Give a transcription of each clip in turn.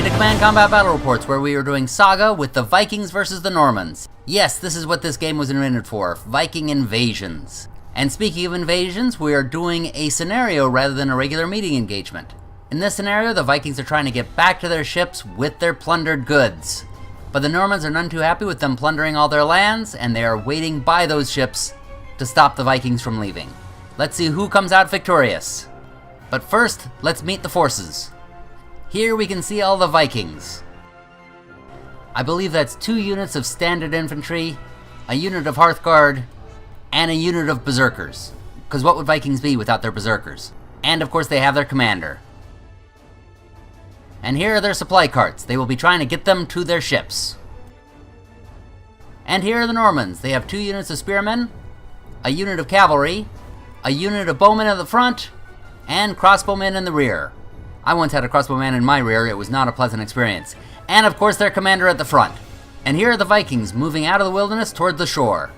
everybody to Command Combat Battle Reports, where we are doing Saga with the Vikings versus the Normans. Yes, this is what this game was invented for, Viking invasions. And speaking of invasions, we are doing a scenario rather than a regular meeting engagement. In this scenario, the Vikings are trying to get back to their ships with their plundered goods. But the Normans are none too happy with them plundering all their lands, and they are waiting by those ships to stop the Vikings from leaving. Let's see who comes out victorious. But first, let's meet the forces. Here we can see all the Vikings. I believe that's 2 units of standard infantry, a unit of Hearthguard, and a unit of berserkers. Because what would Vikings be without their berserkers? And of course they have their commander. And here are their supply carts. They will be trying to get them to their ships. And here are the Normans. They have 2 units of spearmen, a unit of cavalry, a unit of bowmen at the front, and crossbowmen in the rear. I once had a crossbowman in my rear. It was not a pleasant experience. And of course their commander at the front. And here are the Vikings moving out of the wilderness toward the shore.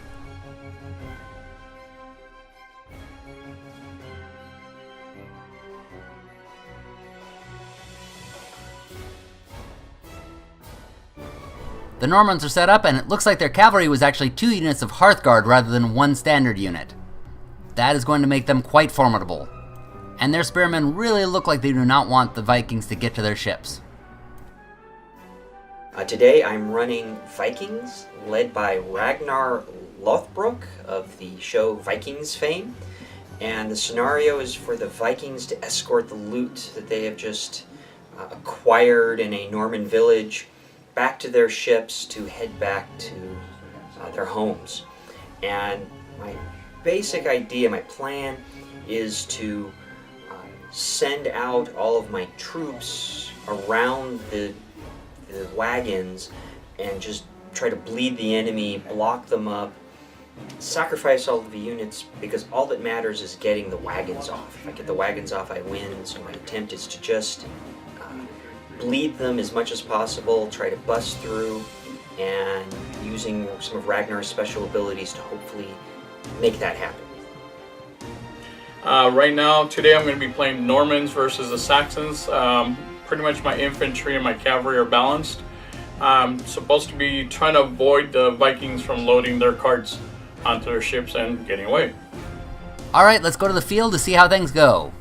The Normans are set up, and it looks like their cavalry was actually 2 units of Hearthguard rather than 1 standard unit. That is going to make them quite formidable. And their spearmen really look like they do not want the Vikings to get to their ships. Today I'm running Vikings, led by Ragnar Lothbrok of the show Vikings fame. And the scenario is for the Vikings to escort the loot that they have just acquired in a Norman village back to their ships to head back to their homes. And my basic idea, my plan, is to send out all of my troops around the wagons and just try to bleed the enemy, block them up, sacrifice all of the units, because all that matters is getting the wagons off. If I get the wagons off, I win. So my attempt is to just bleed them as much as possible, try to bust through, and using some of Ragnar's special abilities to hopefully make that happen. Right now, today I'm going to be playing Normans versus the Saxons. Pretty much my infantry and my cavalry are balanced. I'm supposed to be trying to avoid the Vikings from loading their carts onto their ships and getting away. Alright, let's go to the field to see how things go.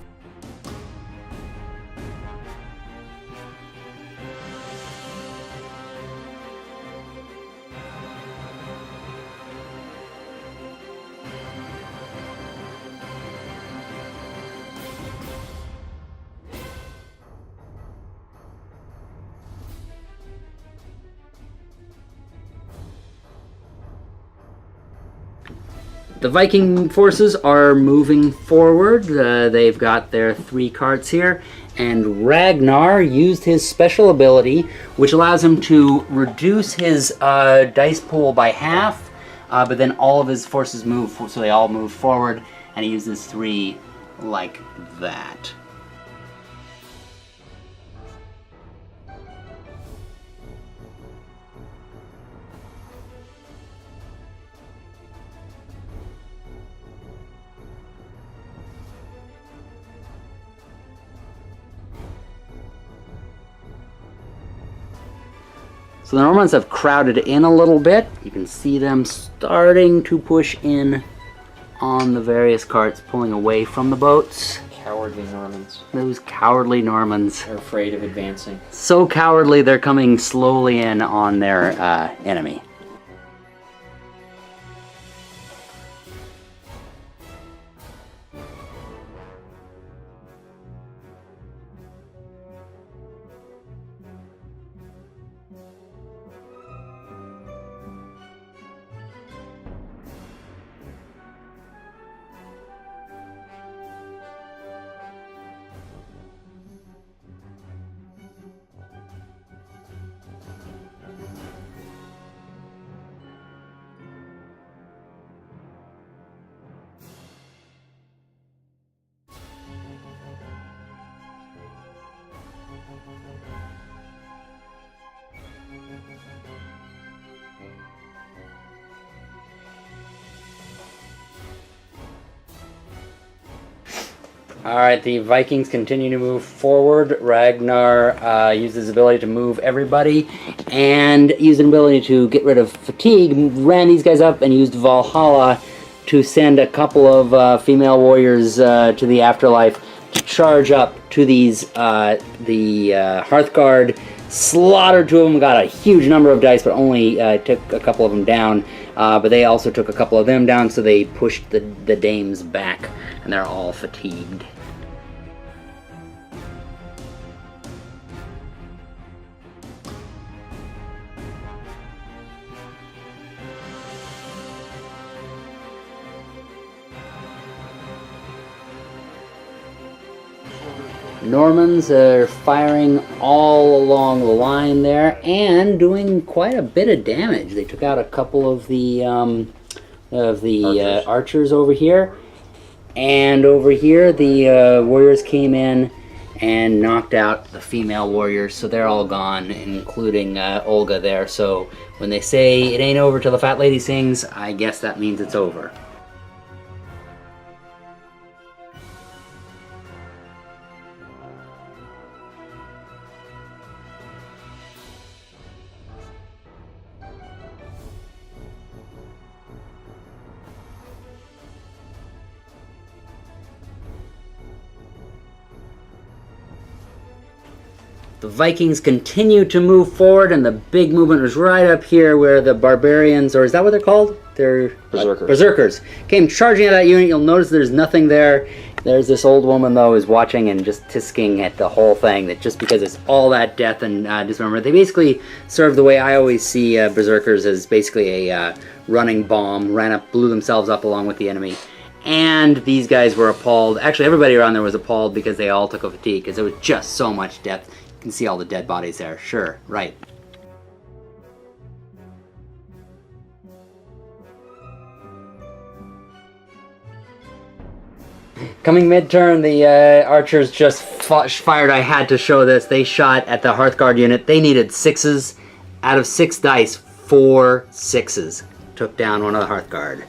The Viking forces are moving forward. They've got their 3 carts here, and Ragnar used his special ability, which allows him to reduce his dice pool by half, but then all of his forces move, so they all move forward, and he uses 3 like that. So the Normans have crowded in a little bit. You can see them starting to push in on the various carts, pulling away from the boats. Cowardly Normans. Those cowardly Normans. They're afraid of advancing. So cowardly, they're coming slowly in on their enemy. Alright, the Vikings continue to move forward. Ragnar used his ability to move everybody and used an ability to get rid of fatigue, ran these guys up and used Valhalla to send a couple of female warriors to the afterlife to charge up to these, the Hearthguard, slaughtered two of them, got a huge number of dice, but only took a couple of them down. But they also took a couple of them down, so they pushed the dames back, and they're all fatigued. Normans are firing all along the line there and doing quite a bit of damage. They took out a couple of the archers over here, and over here the warriors came in and knocked out the female warriors, so they're all gone, including Olga there. So when they say it ain't over till the fat lady sings, I guess that means it's over. The Vikings continue to move forward, and the big movement was right up here where the barbarians, or is that what they're called? They're Berserkers. Berserkers. Came charging at that unit. You'll notice there's nothing there. There's this old woman, though, who's watching and just tisking at the whole thing, that just because it's all that death and dismemberment. They basically serve the way I always see Berserkers, as basically a running bomb, ran up, blew themselves up along with the enemy. And these guys were appalled. Actually, everybody around there was appalled because they all took a fatigue, because there was just so much death. You can see all the dead bodies there. Sure, right. Coming mid-turn, the archers just fired. I had to show this. They shot at the Hearthguard unit. They needed 6s. Out of 6 dice, 4 6s. Took down one of the Hearthguard.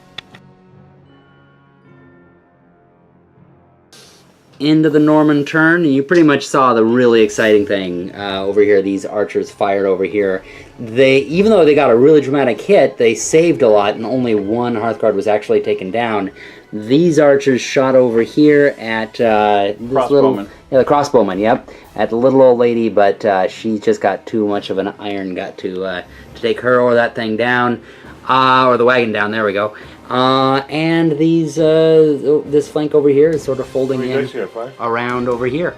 Into the Norman turn, you pretty much saw the really exciting thing over here. These archers fired over here. Even though they got a really dramatic hit, they saved a lot, and only one Hearthguard was actually taken down. These archers shot over here at this little, the crossbowman. Yep, at the little old lady, but she just got too much of an iron gut to take her or that thing down, or the wagon down. There we go. And these this flank over here is sort of folding in around over here.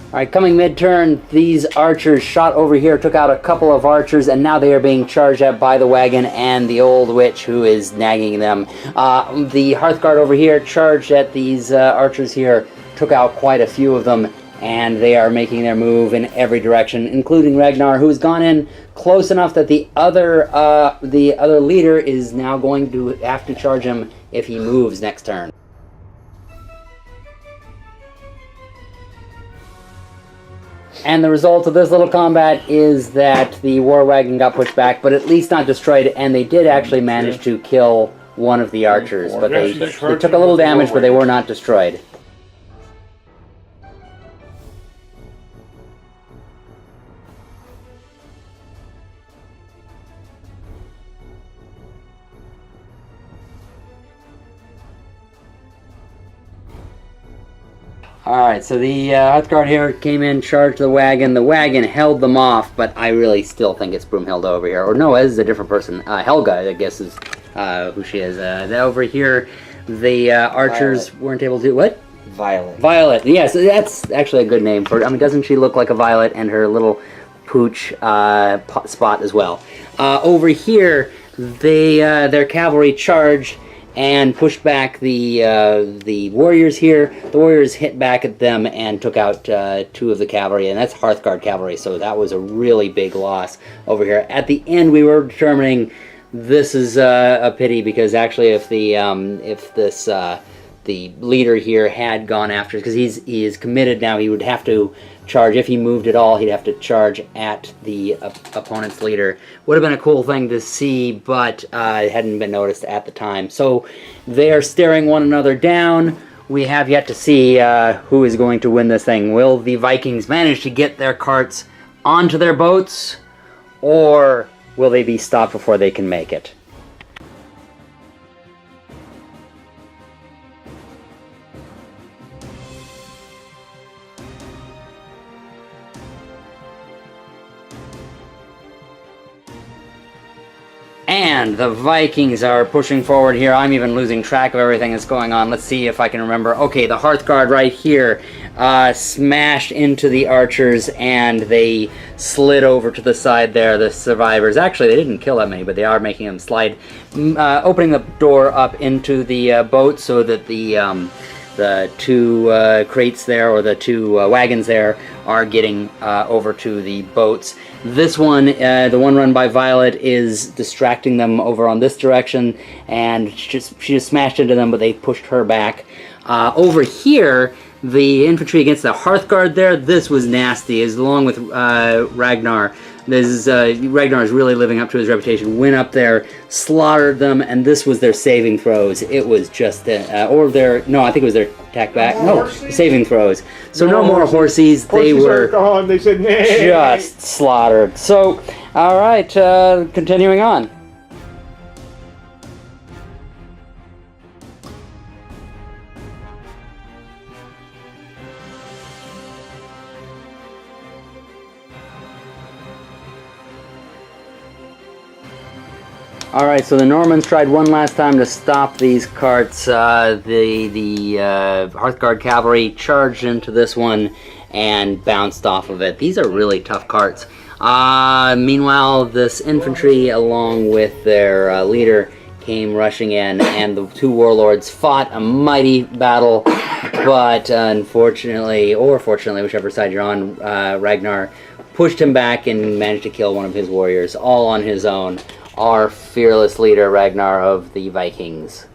Alright, coming mid-turn, these archers shot over here, took out a couple of archers, and now they are being charged at by the wagon and the old witch who is nagging them. The Hearthguard over here charged at these archers here, took out quite a few of them, and they are making their move in every direction, including Ragnar, who's gone in close enough that the other leader is now going to have to charge him if he moves next turn. And the result of this little combat is that the war wagon got pushed back, but at least not destroyed, and they did actually manage to kill one of the archers, but they took a little damage, but they were not destroyed. Alright, so the Hearthguard here came in, charged the wagon. The wagon held them off, but I really still think it's Broomhilda over here. Or no, this is a different person. Helga, I guess, is who she is. Over here, the archers weren't able to... What? Violet. Violet, yes, that's actually a good name for it. I mean, doesn't she look like a violet, and her little pooch spot as well? Over here, their cavalry charged and pushed back the warriors here. The warriors hit back at them and took out 2 of the cavalry, and that's Hearthguard cavalry, so that was a really big loss over here. At the end, we were determining this is a pity, because actually if the leader here had gone after, because he is committed now, he would have to charge. If he moved at all, he'd have to charge at the opponent's leader. Would have been a cool thing to see, but it hadn't been noticed at the time. So they are staring one another down. We have yet to see who is going to win this thing. Will the Vikings manage to get their carts onto their boats, or will they be stopped before they can make it? And the Vikings are pushing forward here. I'm even losing track of everything that's going on. Let's see if I can remember. Okay, the Hearthguard right here smashed into the archers, and they slid over to the side there, the survivors. Actually, they didn't kill that many, but they are making them slide, opening the door up into the boat so that the two crates there, or the two wagons there, are getting over to the boats. This one, the one run by Violet, is distracting them over on this direction, and she just smashed into them, but they pushed her back. Over here, the infantry against the Hearthguard there, this was nasty, along with Ragnar. Ragnar is really living up to his reputation. Went up there, slaughtered them, and this was their saving throws. It was just, or their, no, I think it was their attack back. No, saving throws. So no more horsies. They were gone. They said, nah. Just slaughtered. So, all right, continuing on. Alright, so the Normans tried one last time to stop these carts. The Hearthguard cavalry charged into this one and bounced off of it. These are really tough carts. Meanwhile, this infantry, along with their leader, came rushing in, and the two warlords fought a mighty battle, but unfortunately, or fortunately, whichever side you're on, Ragnar pushed him back and managed to kill one of his warriors, all on his own. Our fearless leader, Ragnar of the Vikings.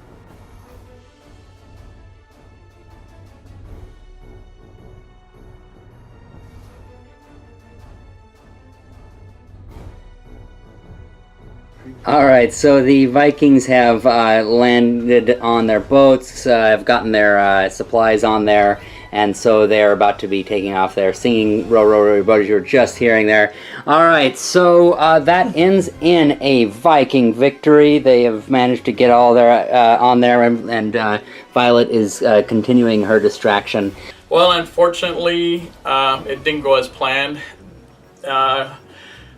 Alright, so the Vikings have landed on their boats, have gotten their supplies on there, and so they're about to be taking off there, singing Row, Row, Row Your Boat, as you were just hearing there. Alright, so that ends in a Viking victory. They have managed to get all their on there, and Violet is continuing her distraction. Well, unfortunately, it didn't go as planned.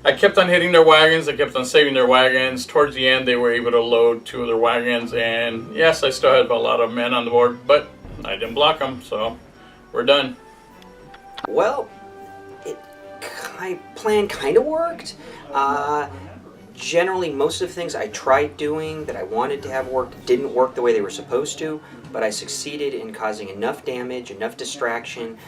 I kept on hitting their wagons, I kept on saving their wagons. Towards the end, they were able to load 2 of their wagons, and yes, I still had a lot of men on the board, but I didn't block them, so we're done. Well, plan kind of worked. Generally, most of the things I tried doing that I wanted to have work didn't work the way they were supposed to, but I succeeded in causing enough damage, enough distraction,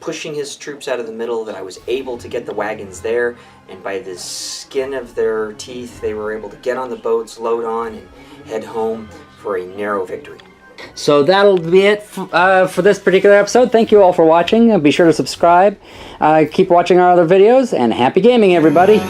pushing his troops out of the middle that I was able to get the wagons there, and by the skin of their teeth, they were able to get on the boats, load on, and head home for a narrow victory. So that'll be it for this particular episode. Thank you all for watching. Be sure to subscribe. Keep watching our other videos, and happy gaming, everybody.